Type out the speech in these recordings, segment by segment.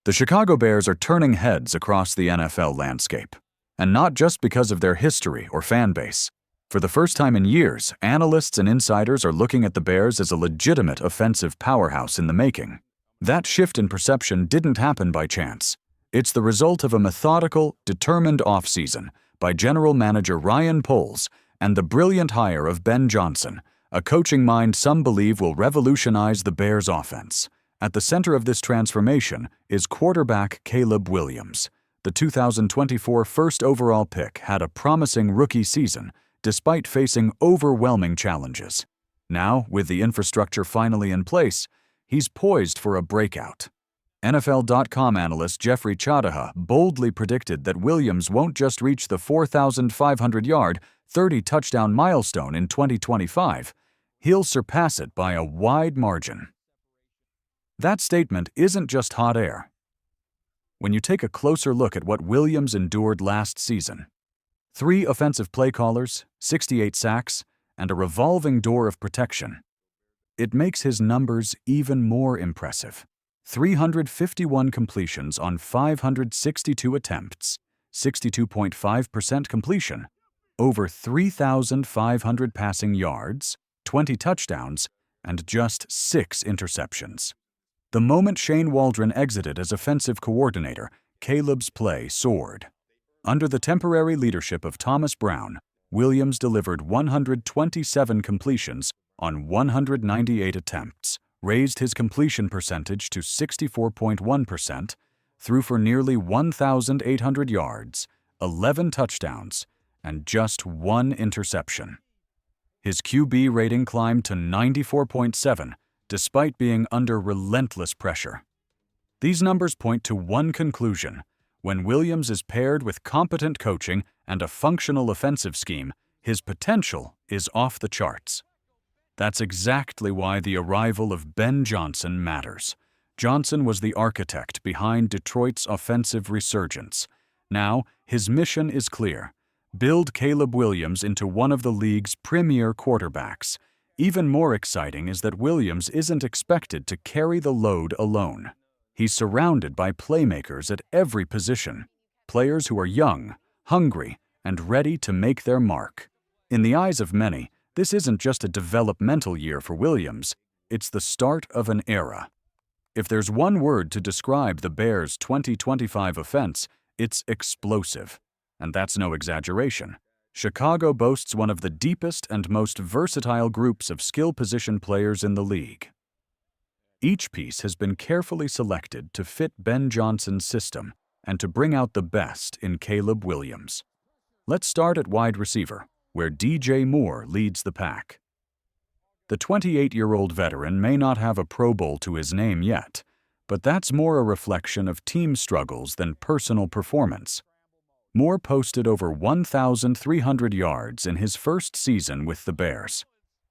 The Chicago Bears are turning heads across the NFL landscape, and not just because of their history or fan base. For the first time in years, analysts and insiders are looking at the Bears as a legitimate offensive powerhouse in the making. That shift in perception didn't happen by chance. It's the result of a methodical, determined offseason by general manager Ryan Poles and the brilliant hire of Ben Johnson, a coaching mind some believe will revolutionize the Bears' offense. At the center of this transformation is quarterback Caleb Williams. The 2024 first overall pick had a promising rookie season, despite facing overwhelming challenges. Now, with the infrastructure finally in place, he's poised for a breakout. NFL.com analyst Jeffri Chadiha boldly predicted that Williams won't just reach the 4,500-yard, 30-touchdown milestone in 2025, he'll surpass it by a wide margin. That statement isn't just hot air. When you take a closer look at what Williams endured last season, 3 offensive play callers, 68 sacks, and a revolving door of protection, it makes his numbers even more impressive. 351 completions on 562 attempts, 62.5% completion, over 3,500 passing yards, 20 touchdowns, and just 6 interceptions. The moment Shane Waldron exited as offensive coordinator, Caleb's play soared. Under the temporary leadership of Thomas Brown, Williams delivered 127 completions on 198 attempts, raised his completion percentage to 64.1%, threw for nearly 1,800 yards, 11 touchdowns, and just 1 interception. His QB rating climbed to 94.7, despite being under relentless pressure. These numbers point to one conclusion: when Williams is paired with competent coaching and a functional offensive scheme, his potential is off the charts. That's exactly why the arrival of Ben Johnson matters. Johnson was the architect behind Detroit's offensive resurgence. Now, his mission is clear: build Caleb Williams into one of the league's premier quarterbacks. Even more exciting is that Williams isn't expected to carry the load alone. He's surrounded by playmakers at every position, players who are young, hungry, and ready to make their mark. In the eyes of many, this isn't just a developmental year for Williams, it's the start of an era. If there's one word to describe the Bears' 2025 offense, it's explosive. And that's no exaggeration. Chicago boasts one of the deepest and most versatile groups of skill position players in the league. Each piece has been carefully selected to fit Ben Johnson's system and to bring out the best in Caleb Williams. Let's start at wide receiver, where DJ Moore leads the pack. The 28-year-old veteran may not have a Pro Bowl to his name yet, but that's more a reflection of team struggles than personal performance. Moore posted over 1,300 yards in his first season with the Bears.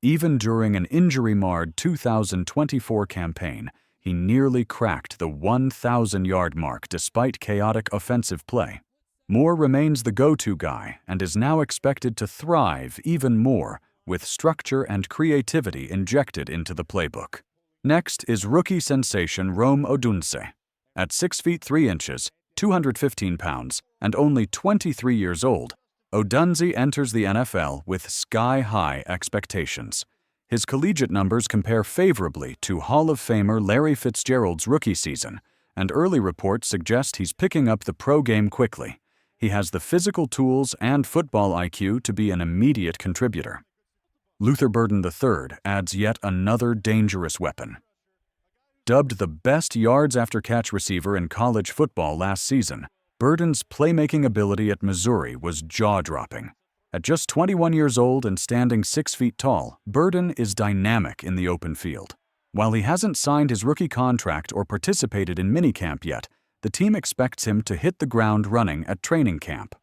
Even during an injury-marred 2024 campaign, he nearly cracked the 1,000-yard mark despite chaotic offensive play. Moore remains the go-to guy and is now expected to thrive even more with structure and creativity injected into the playbook. Next is rookie sensation Rome Odunze. At 6 feet 3 inches, 215 pounds, and only 23 years old, Odunze enters the NFL with sky-high expectations. His collegiate numbers compare favorably to Hall of Famer Larry Fitzgerald's rookie season, and early reports suggest he's picking up the pro game quickly. He has the physical tools and football IQ to be an immediate contributor. Luther Burden III adds yet another dangerous weapon. Dubbed the best yards-after-catch receiver in college football last season, Burden's playmaking ability at Missouri was jaw-dropping. At just 21 years old and standing 6 feet tall, Burden is dynamic in the open field. While he hasn't signed his rookie contract or participated in minicamp yet, the team expects him to hit the ground running at training camp.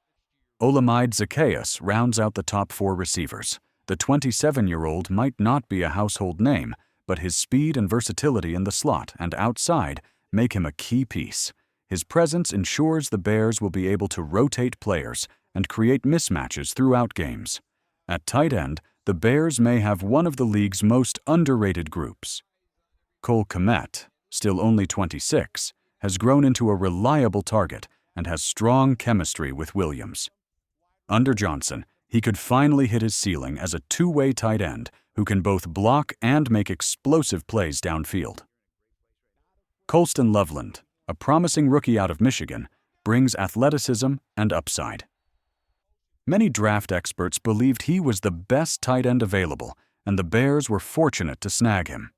Olamide Zaccheaus rounds out the top 4 receivers. The 27-year-old might not be a household name, but his speed and versatility in the slot and outside make him a key piece. His presence ensures the Bears will be able to rotate players and create mismatches throughout games. At tight end, the Bears may have one of the league's most underrated groups. Cole Kmet, still only 26, has grown into a reliable target and has strong chemistry with Williams. Under Johnson, he could finally hit his ceiling as a two-way tight end who can both block and make explosive plays downfield. Colston Loveland, a promising rookie out of Michigan, brings athleticism and upside. Many draft experts believed he was the best tight end available, and the Bears were fortunate to snag him.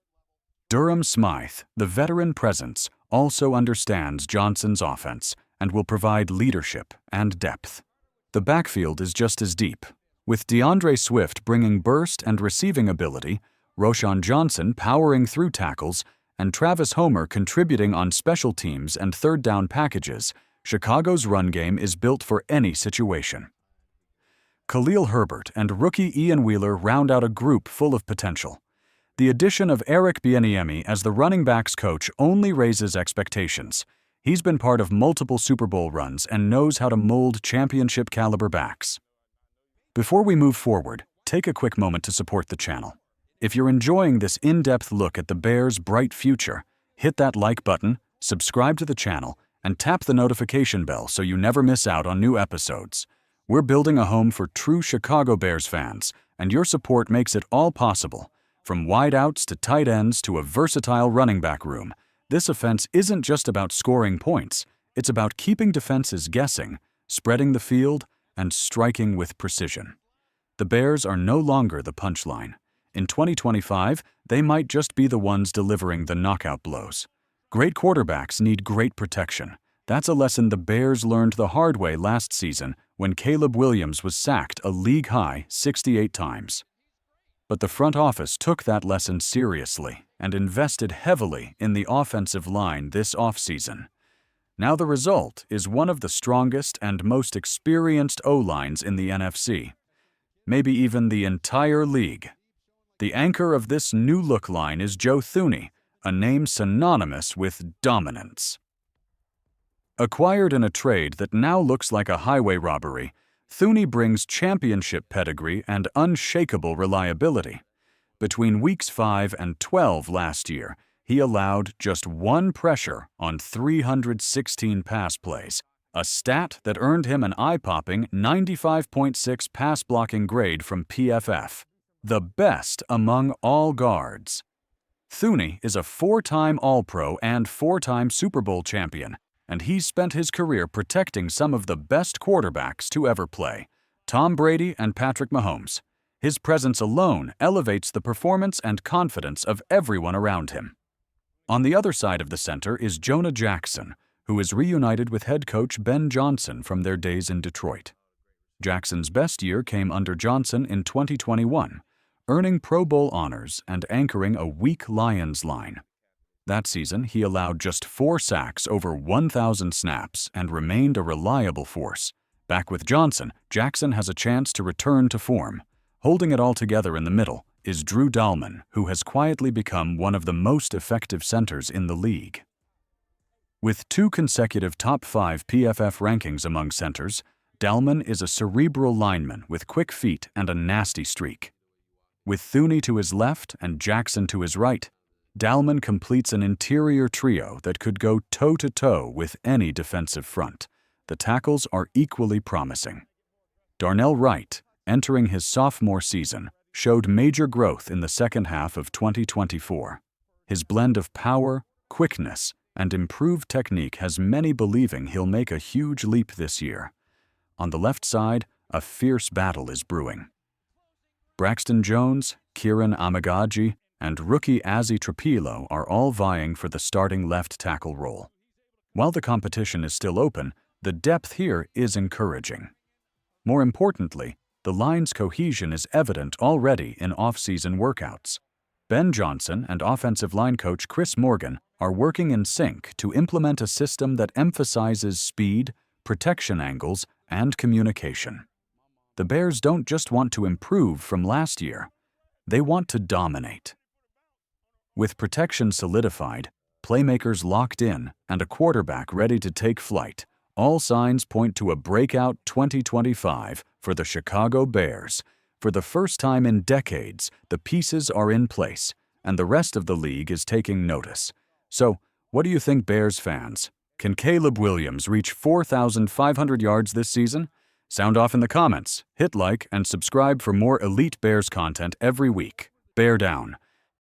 Durham Smythe, the veteran presence, also understands Johnson's offense and will provide leadership and depth. The backfield is just as deep, with DeAndre Swift bringing burst and receiving ability, Roschon Johnson powering through tackles, and Travis Homer contributing on special teams and third down packages. Chicago's run game is built for any situation. Khalil Herbert and rookie Ian Wheeler round out a group full of potential. The addition of Eric Bieniemy as the running backs coach only raises expectations. He's been part of multiple Super Bowl runs and knows how to mold championship-caliber backs. Before we move forward, take a quick moment to support the channel. If you're enjoying this in-depth look at the Bears' bright future, hit that like button, subscribe to the channel, and tap the notification bell so you never miss out on new episodes. We're building a home for true Chicago Bears fans, and your support makes it all possible. From wideouts to tight ends to a versatile running back room, this offense isn't just about scoring points, it's about keeping defenses guessing, spreading the field, and striking with precision. The Bears are no longer the punchline. In 2025, they might just be the ones delivering the knockout blows. Great quarterbacks need great protection. That's a lesson the Bears learned the hard way last season when Caleb Williams was sacked a league-high 68 times. But the front office took that lesson seriously and invested heavily in the offensive line this offseason. Now the result is one of the strongest and most experienced O-lines in the NFC, maybe even the entire league. The anchor of this new-look line is Joe Thuney, a name synonymous with dominance. Acquired in a trade that now looks like a highway robbery, Thuney brings championship pedigree and unshakable reliability. Between weeks 5 and 12 last year, he allowed just one pressure on 316 pass plays, a stat that earned him an eye-popping 95.6 pass-blocking grade from PFF, the best among all guards. Thuney is a 4-time All-Pro and 4-time Super Bowl champion, and he's spent his career protecting some of the best quarterbacks to ever play, Tom Brady and Patrick Mahomes. His presence alone elevates the performance and confidence of everyone around him. On the other side of the center is Jonah Jackson, who is reunited with head coach Ben Johnson from their days in Detroit. Jackson's best year came under Johnson in 2021, earning Pro Bowl honors and anchoring a weak Lions line. That season, he allowed just 4 sacks over 1,000 snaps and remained a reliable force. Back with Johnson, Jackson has a chance to return to form. Holding it all together in the middle is Drew Dalman, who has quietly become one of the most effective centers in the league. With 2 consecutive top 5 PFF rankings among centers, Dalman is a cerebral lineman with quick feet and a nasty streak. With Thuney to his left and Jackson to his right, Dalman completes an interior trio that could go toe-to-toe with any defensive front. The tackles are equally promising. Darnell Wright, entering his sophomore season, showed major growth in the second half of 2024. His blend of power, quickness, and improved technique has many believing he'll make a huge leap this year. On the left side, a fierce battle is brewing. Braxton Jones, Kieran Amagaji, and rookie Azzi Trapilo are all vying for the starting left tackle role. While the competition is still open, the depth here is encouraging. More importantly, the line's cohesion is evident already in off-season workouts. Ben Johnson and offensive line coach Chris Morgan are working in sync to implement a system that emphasizes speed, protection angles, and communication. The Bears don't just want to improve from last year, they want to dominate. With protection solidified, playmakers locked in, and a quarterback ready to take flight, all signs point to a breakout 2025 for the Chicago Bears. For the first time in decades, the pieces are in place, and the rest of the league is taking notice. So, what do you think, Bears fans? Can Caleb Williams reach 4,500 yards this season? Sound off in the comments, hit like, and subscribe for more elite Bears content every week. Bear down.